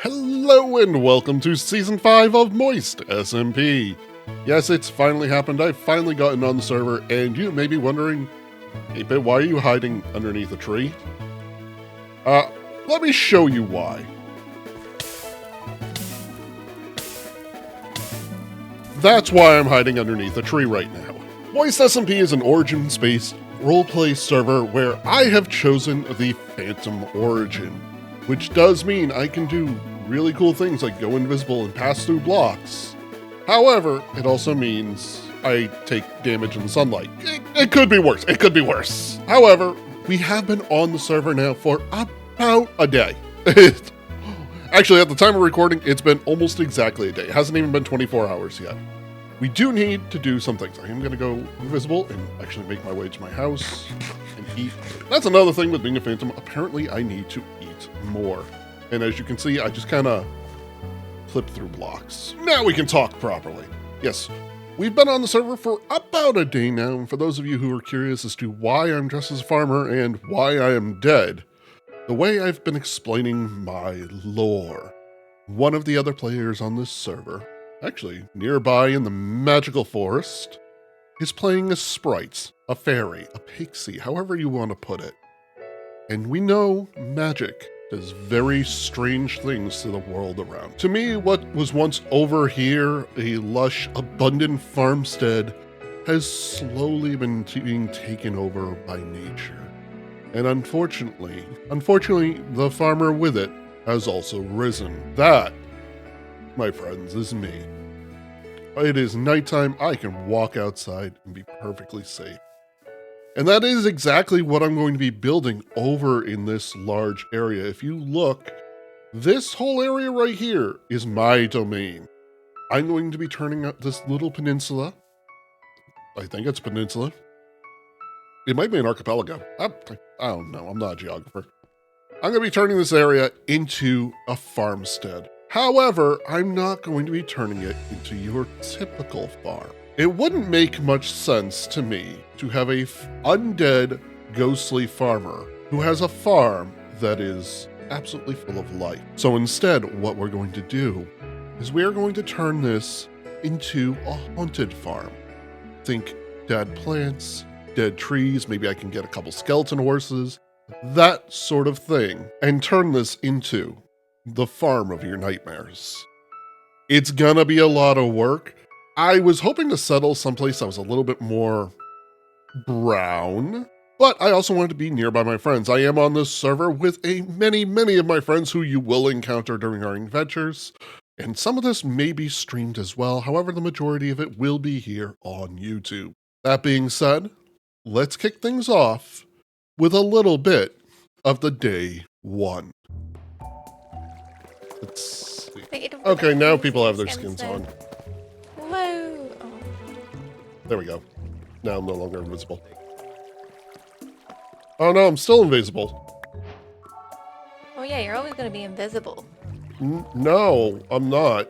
Hello and welcome to Season 5 of MoistSMP. Yes, it's finally happened. I've finally gotten on the server, and you may be wondering, hey, Pit, why are you hiding underneath a tree? Let me show you why. That's why I'm hiding underneath a tree right now. MoistSMP is an origin-based roleplay server where I have chosen the Phantom Origin, which does mean I can do really cool things like go invisible and pass through blocks. However, it also means I take damage in the sunlight. It could be worse. It could be worse. However, we have been on the server now for about a day. Actually, at the time of recording, it's been almost exactly a day. It hasn't even been 24 hours yet. We do need to do some things. I am going to go invisible and actually make my way to my house and eat. That's another thing with being a phantom. Apparently, I need to eat more. And as you can see, I just kind of clip through blocks. Now we can talk properly. Yes, we've been on the server for about a day now. And for those of you who are curious as to why I'm dressed as a farmer and why I am dead, the way I've been explaining my lore, one of the other players on this server, actually nearby in the magical forest, is playing as sprites, a fairy, a pixie, however you want to put it. And we know magic does very strange things to the world around. To me, what was once over here, a lush, abundant farmstead, has slowly been being taken over by nature. And unfortunately, the farmer with it has also risen. That, my friends, is me. It is nighttime, I can walk outside and be perfectly safe. And that is exactly what I'm going to be building over in this large area. If you look, this whole area right here is my domain. I'm going to be turning up this little peninsula. I think it's a peninsula. It might be an archipelago. I don't know, I'm not a geographer. I'm going to be turning this area into a farmstead. However, I'm not going to be turning it into your typical farm. It wouldn't make much sense to me to have a undead, ghostly farmer who has a farm that is absolutely full of life. So instead, what we're going to do is we are going to turn this into a haunted farm. Think dead plants, dead trees, maybe I can get a couple skeleton horses, that sort of thing, and turn this into the farm of your nightmares. It's gonna be a lot of work. I was hoping to settle someplace that was a little bit more brown, but I also wanted to be nearby my friends. I am on this server with many of my friends who you will encounter during our adventures, and some of this may be streamed as well. However, the majority of it will be here on YouTube. That being said, let's kick things off with a little bit of the day one. Let's see. Okay, now people have their skins on. Whoa! Oh. There we go. Now I'm no longer invisible. Oh no, I'm still invisible. Oh yeah, you're always gonna be invisible. No, I'm not.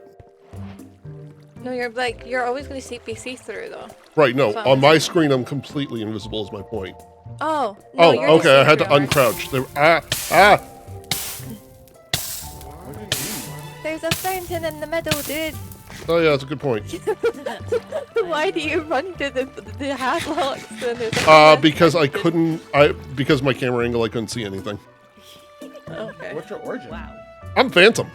No, you're always gonna be see-through though. Right, no, on my screen I'm completely invisible is my point. Oh, no, oh, okay, I had to uncrouch. There, There's a fountain in the middle, dude. Oh yeah, that's a good point. Why do you run to the hadlocks? Because because my camera angle, I couldn't see anything. Okay. What's your origin? Wow. I'm Phantom.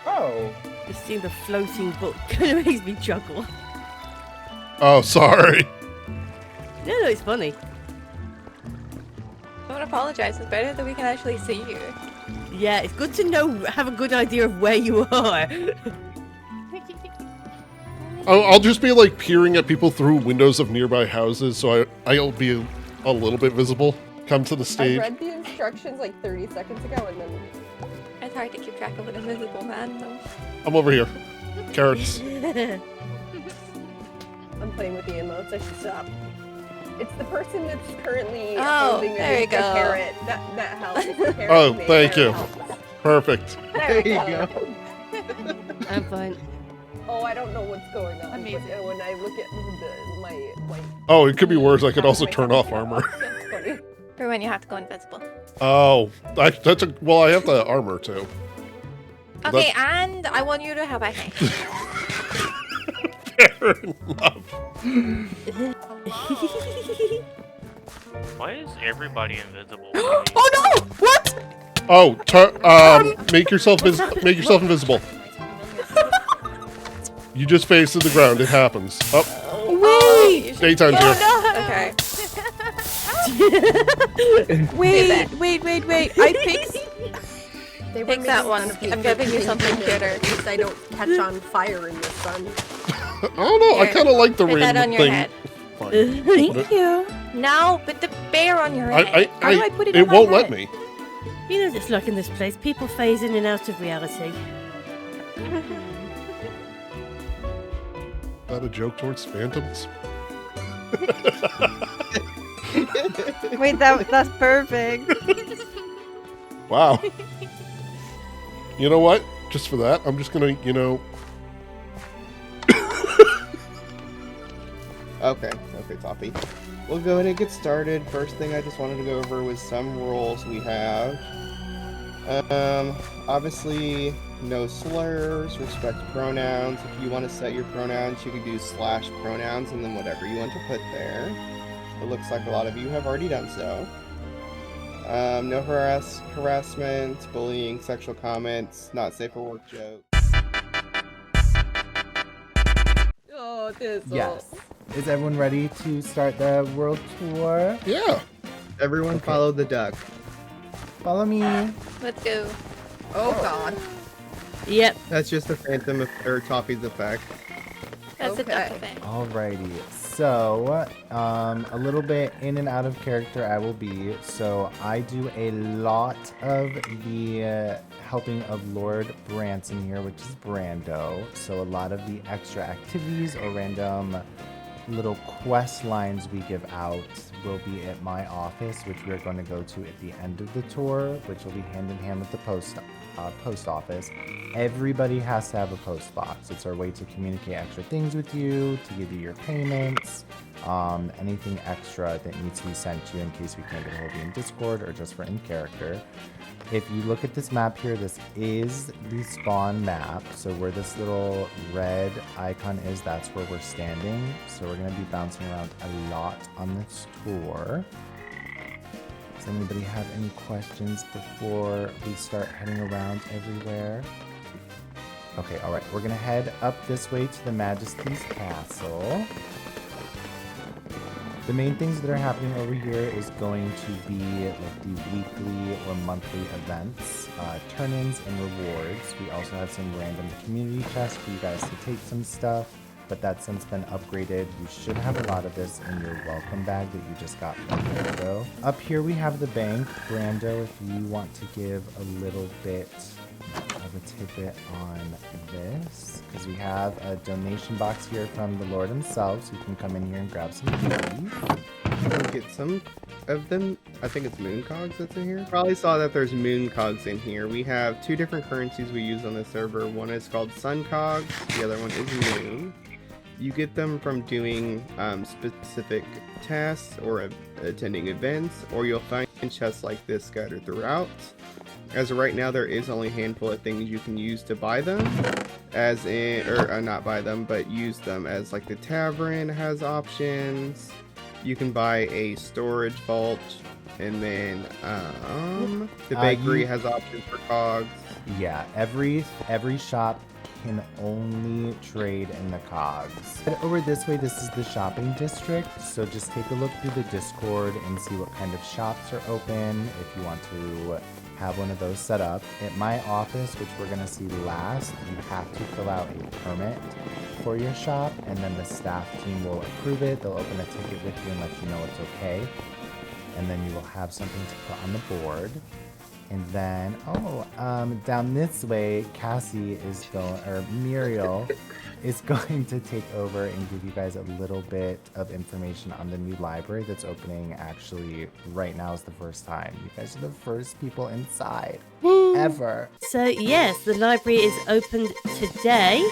Oh. Just seeing the floating book kind of makes me chuckle. Oh, sorry. No, it's funny. Don't apologize. It's better that we can actually see you. Yeah, it's good to have a good idea of where you are. I'll just be like peering at people through windows of nearby houses, so I'll be a little bit visible. Come to the stage. I read the instructions like 30 seconds ago and then... It's hard to keep track of an invisible man, though. I'm over here. Carrots. I'm playing with the emotes, I should stop. It's the person that's currently Oh, holding there you the go. carrot. That helps. The carrot Oh, made thank there you. helps. Perfect. There you go. I'm fine. Oh, I don't know what's going on. Amazing. But when I look at my Oh, it could be worse. I could also turn off armor. That's funny. For when you have to go invisible. Oh, well, I have the armor too. Okay, and I want you to have a hand. Fair enough. Why is everybody invisible? Oh no! What? Oh, make yourself invisible. You just face to the ground. It happens. Oh, Wait! daytime's here. Okay. Wait. I fixed. They were Take that making one. fun of me I'm giving you for something thinking cuter. At least I don't catch on fire in the sun. I don't know. I Here, kind of like the put that random on your thing. head. Fine. Thank you. Now, put the bear on your head. How do I put it it on my won't let head? me. You know what it's like in this place. People phase in and out of reality. Is that a joke towards phantoms? Wait, that's perfect. Wow. You know what? Just for that, I'm just gonna, Okay, Toppy. We'll go ahead and get started. First thing I just wanted to go over was some rules we have. Obviously, no slurs, respect pronouns. If you want to set your pronouns, you can do /pronouns and then whatever you want to put there. It looks like a lot of you have already done so. No harassment, bullying, sexual comments, not safe for work jokes. Oh, this. Yes. Is everyone ready to start the world tour? yeah. Everyone Okay. follow the duck. Follow me. Let's go. Oh God. Yep. That's just a phantom or Toppy's effect. That's a Okay. duck thing. Alrighty. So, a little bit in and out of character I will be. So, I do a lot of the helping of Lord Branson here, which is Brando. So, a lot of the extra activities or random little quest lines we give out will be at my office, which we're going to go to at the end of the tour, which will be hand in hand with the post office. Everybody has to have a post box. It's our way to communicate extra things with you, to give you your payments, anything extra that needs to be sent to you in case we can't get a hold of you in Discord or just for in character. If you look at this map here, this is the spawn map. So where this little red icon is, that's where we're standing. So we're going to be bouncing around a lot on this tour. Does anybody have any questions before we start heading around everywhere? Okay, all right. We're going to head up this way to the Majesty's Castle. The main things that are happening over here is going to be like the weekly or monthly events, turn-ins and rewards. We also have some random community chests for you guys to take some stuff, but that's since been upgraded. You should have a lot of this in your welcome bag that you just got from Brando. Up here we have the bank. Brando, if you want to give a little bit of a tidbit on this, because we have a donation box here from the Lord himself, so you can come in here and grab some goodies. We'll get some of them. I think it's moon cogs that's in here. Probably saw that there's moon cogs in here. We have two different currencies we use on the server. One is called sun cogs. The other one is moon. You get them from doing specific tasks or attending events, or you'll find chests like this scattered throughout. As of right now, there is only a handful of things you can use to buy them, as in, or not buy them, but use them, as like the tavern has options. You can buy a storage vault, and then the bakery has options for cogs. Yeah, every shop can only trade in the cogs. Head over this way, this is the shopping district, so just take a look through the Discord and see what kind of shops are open if you want to have one of those set up. At my office, which we're going to see last, you have to fill out a permit for your shop, and then the staff team will approve it. They'll open a ticket with you and let you know it's okay, and then you will have something to put on the board. And then, down this way, Cassie is going, or Muriel is going to take over and give you guys a little bit of information on the new library that's opening. Actually, right now is the first time. You guys are the first people inside ever. So, yes, the library is opened today.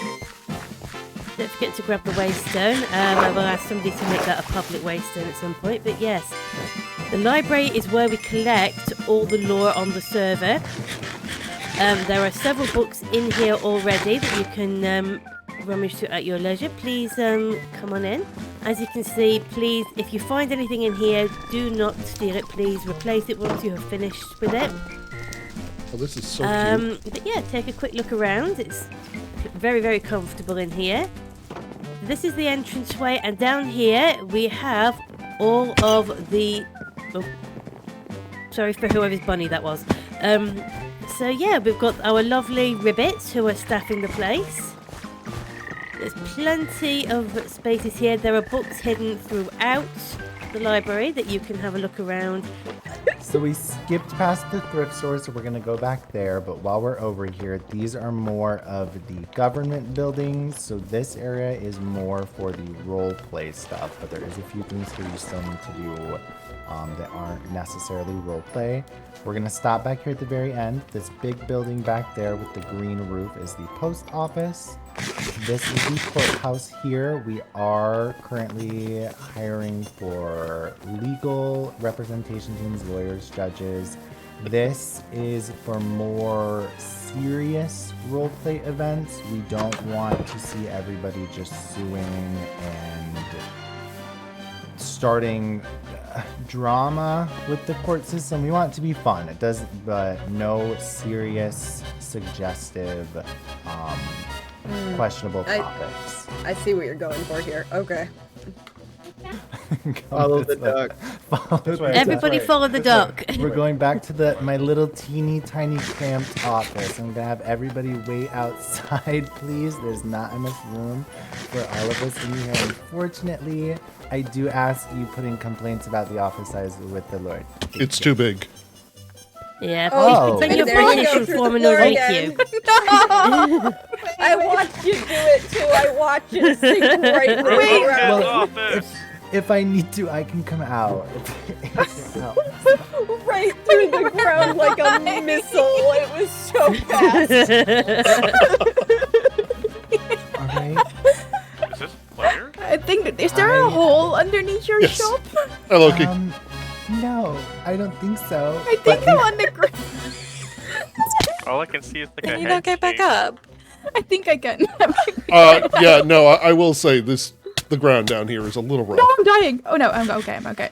Don't forget to grab the waystone. I will ask somebody to make that a public waystone at some point. But yes, the library is where we collect all the lore on the server. There are several books in here already that you can rummage through at your leisure. Please come on in. As you can see, please, if you find anything in here, do not steal it. Please replace it once you have finished with it. Oh, this is so cute. But yeah, take a quick look around. It's very, very comfortable in here. This is the entranceway, and down here we have all of the... Oh, sorry for whoever's bunny that was. So yeah, we've got our lovely ribbits who are staffing the place. There's plenty of spaces here. There are books hidden throughout the library that you can have a look around. So we skipped past the thrift store, so we're going to go back there. But while we're over here, these are more of the government buildings. So this area is more for the role play stuff. But there is a few things here you still need to do that aren't necessarily role play. We're going to stop back here at the very end. This big building back there with the green roof is the post office. This is the courthouse here. We are currently hiring for legal representation teams, lawyers, judges. This is for more serious roleplay events. We don't want to see everybody just suing and starting drama with the court system. We want it to be fun. It doesn't, but no serious, suggestive, questionable topics. I see what you're going for here. Okay. Follow the duck. Everybody follow the duck. We're going back to my little teeny tiny cramped office. I'm gonna have everybody wait outside, please. There's not enough room for all of us in here. Unfortunately, I do ask you put in complaints about the office size with the Lord. It's too big. Yeah, Oh. then your There you body go, should through form the an floor rate again. you. I watched you do it too. I watched you sink right through Wait. the ground. Well, if I need to, I can come out. Right through the ground like a missile. It was so fast. All right. Is this player? I think, is there a hole underneath your Yes. shop? Hi, Loki. No, I don't think so. I think I'm on the ground. All I can see is like a Can you head not get back shape. up? I think I can. Yeah, no, I will say the ground down here is a little rough. No, I'm dying. Oh no, I'm okay. I'm okay.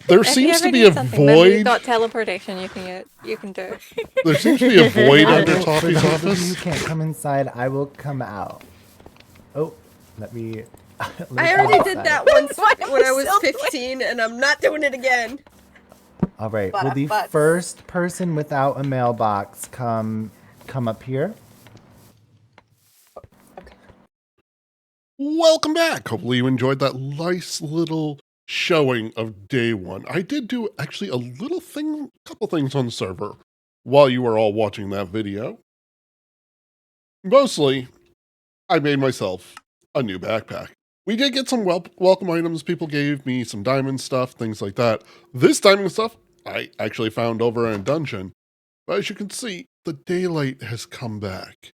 There If you seems ever to be need a something, remember you've void. got teleportation. You can do it. There seems to be a void I under will- for Toffee's those of you office. who can't come inside, I will come out. Oh, let me. let me I come already did outside. that once Why am when I I was still 15, and I'm not doing it again. All right. But- Will the but- first person without a mailbox come up here? Welcome back. Hopefully you enjoyed that nice little showing of day one. I did do actually a couple things on the server while you were all watching that video. Mostly, I made myself a new backpack. We did get some welcome items. People gave me some diamond stuff, things like that. This diamond stuff I actually found over in a dungeon. But as you can see, the daylight has come back.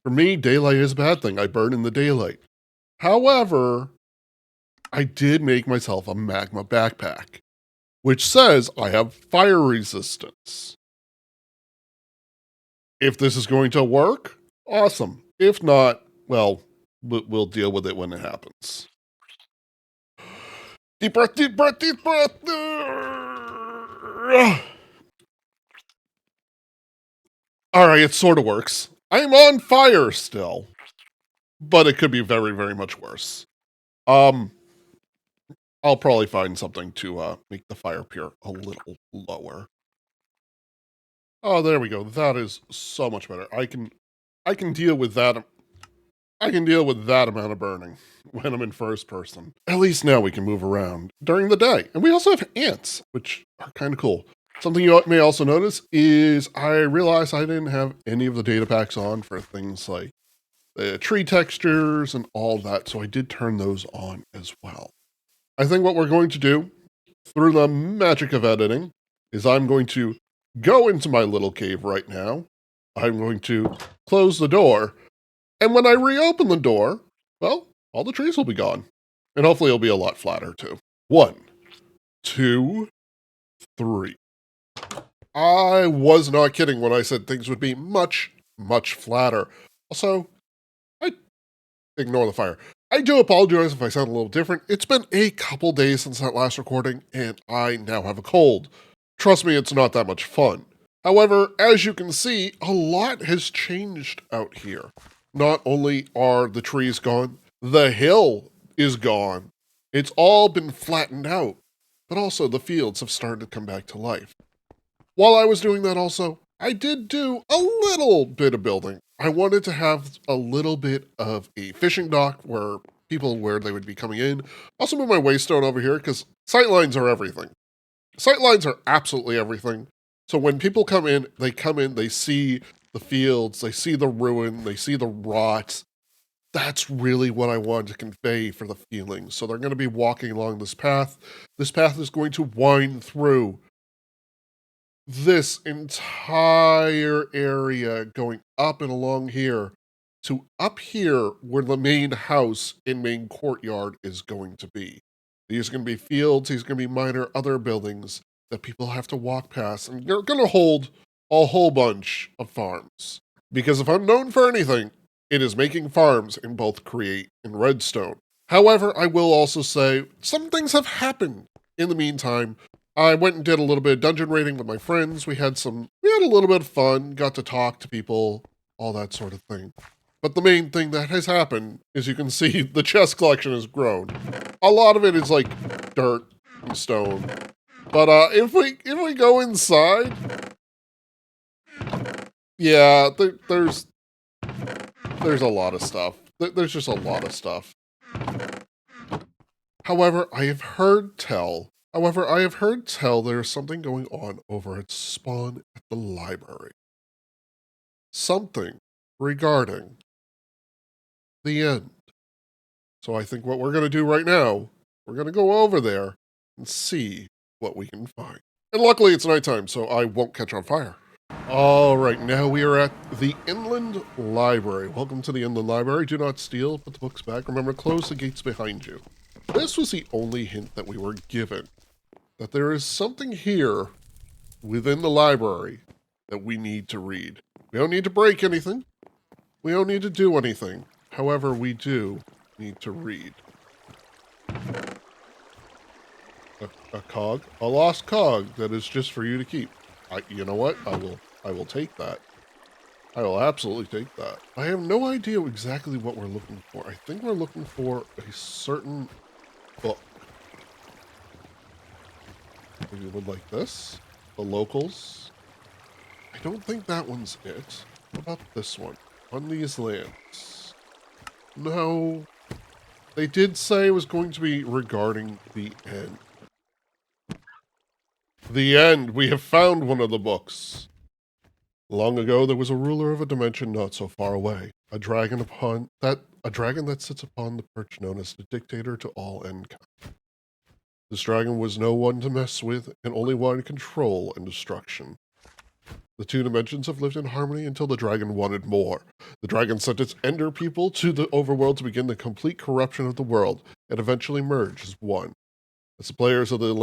For me, daylight is a bad thing. I burn in the daylight. However, I did make myself a magma backpack, which says I have fire resistance. If this is going to work, awesome. If not, well, we'll deal with it when it happens. Deep breath, deep breath, deep breath. All right, it sort of works. I'm on fire still, but it could be very, very much worse. I'll probably find something to make the fire appear a little lower. Oh, there we go. That is so much better. I can deal with that. I can deal with that amount of burning when I'm in first person. At least now we can move around during the day. And we also have ants, which are kind of cool. Something you may also notice is I realized I didn't have any of the data packs on for things like the tree textures and all that, so I did turn those on as well. I think what we're going to do through the magic of editing is I'm going to go into my little cave right now. I'm going to close the door, and when I reopen the door, well, all the trees will be gone. And hopefully it'll be a lot flatter too. 1, 2, 3. I was not kidding when I said things would be much, much flatter. Also, I ignore the fire. I do apologize if I sound a little different. It's been a couple days since that last recording, and I now have a cold. Trust me, it's not that much fun. However, as you can see, a lot has changed out here. Not only are the trees gone, the hill is gone. It's all been flattened out, but also the fields have started to come back to life. While I was doing that also, I did do a little bit of building. I wanted to have a little bit of a fishing dock where they would be coming in. Also move my waystone over here because sightlines are everything. Sightlines are absolutely everything. So when people come in, they see the fields, they see the ruin, they see the rot. That's really what I wanted to convey for the feeling. So they're going to be walking along this path. This path is going to wind through this entire area, going up and along here to up here where the main house and main courtyard is going to be. These are going to be fields, these are going to be minor other buildings that people have to walk past, and they're going to hold a whole bunch of farms. Because if I'm known for anything, it is making farms in both Create and Redstone. However, I will also say some things have happened in the meantime. I went and did a little bit of dungeon raiding with my friends. We had a little bit of fun, got to talk to people, all that sort of thing. But the main thing that has happened is you can see the chest collection has grown. A lot of it is like dirt and stone. But if we go inside, yeah, there's a lot of stuff. There's just a lot of stuff. However, I have heard tell there's something going on over at Spawn at the library. Something regarding the end. So I think what we're going to do right now, we're going to go over there and see what we can find. And luckily it's nighttime, so I won't catch on fire. All right, now we are at the Inland Library. Welcome to the Inland Library. Do not steal, put the books back. Remember, close the gates behind you. This was the only hint that we were given, that there is something here within the library that we need to read. We don't need to break anything. We don't need to do anything. However, we do need to read. A cog, a lost cog that is just for you to keep. You know what? I will take that. I will absolutely take that. I have no idea exactly what we're looking for. I think we're looking for a certain book. Maybe one like this. The locals. I don't think that one's it. What about this one? On these lands. No. They did say it was going to be regarding the end. The end! We have found one of the books. Long ago, there was a ruler of a dimension not so far away. A dragon that sits upon the perch known as the dictator to all mankind. This dragon was no one to mess with, and only wanted control and destruction. The two dimensions have lived in harmony until the dragon wanted more. The dragon sent its ender people to the overworld to begin the complete corruption of the world, and eventually merge as one. As the players' land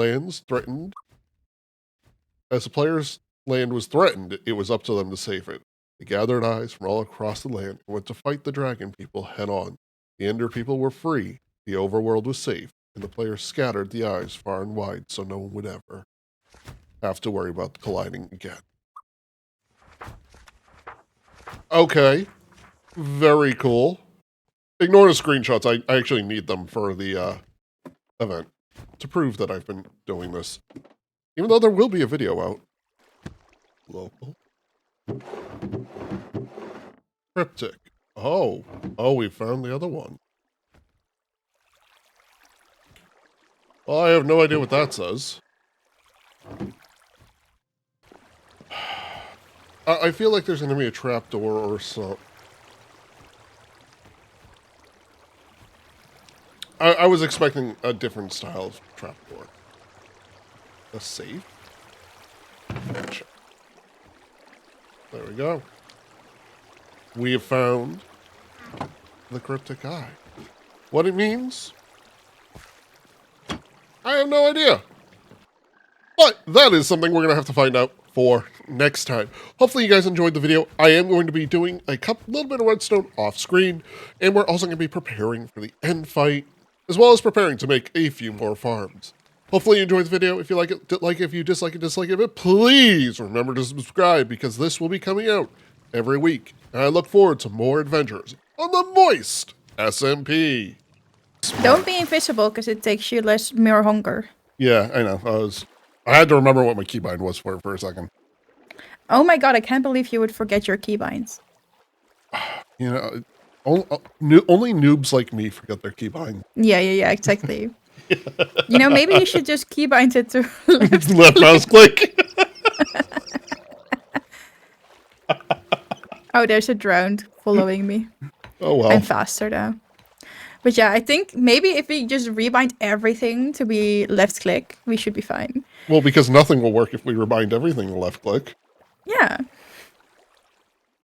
was threatened, it was up to them to save it. They gathered eyes from all across the land and went to fight the dragon people head on. The ender people were free, the overworld was safe, and the players scattered the eyes far and wide so no one would ever have to worry about colliding again. Okay. Very cool. Ignore the screenshots. I actually need them for the event to prove that I've been doing this. Even though there will be a video out. Local. Cryptic. Oh, we found the other one. Well, I have no idea what that says. I feel like there's going to be a trapdoor or something. I was expecting a different style of trapdoor. A safe? Check. There we go. We have found the cryptic eye. What it means? I have no idea. But that is something we're going to have to find out for next time. Hopefully you guys enjoyed the video. I am going to be doing a little bit of redstone off screen, and we're also going to be preparing for the end fight, as well as preparing to make a few more farms. Hopefully you enjoyed the video. If you like it, like it. If you dislike it, but please remember to subscribe, because this will be coming out every week. And I look forward to more adventures on the Moist SMP. Don't be invisible, because it takes you more hunger. Yeah, I know. I had to remember what my keybind was for a second. Oh my god, I can't believe you would forget your keybinds. You know, only noobs like me forget their keybind. Yeah, exactly. You know, maybe you should just keybind it to left mouse click. Oh, there's a drone following me. Oh well. I'm faster now. But yeah, I think maybe if we just rebind everything to be left click, we should be fine. Well, because nothing will work if we rebind everything to left click. Yeah.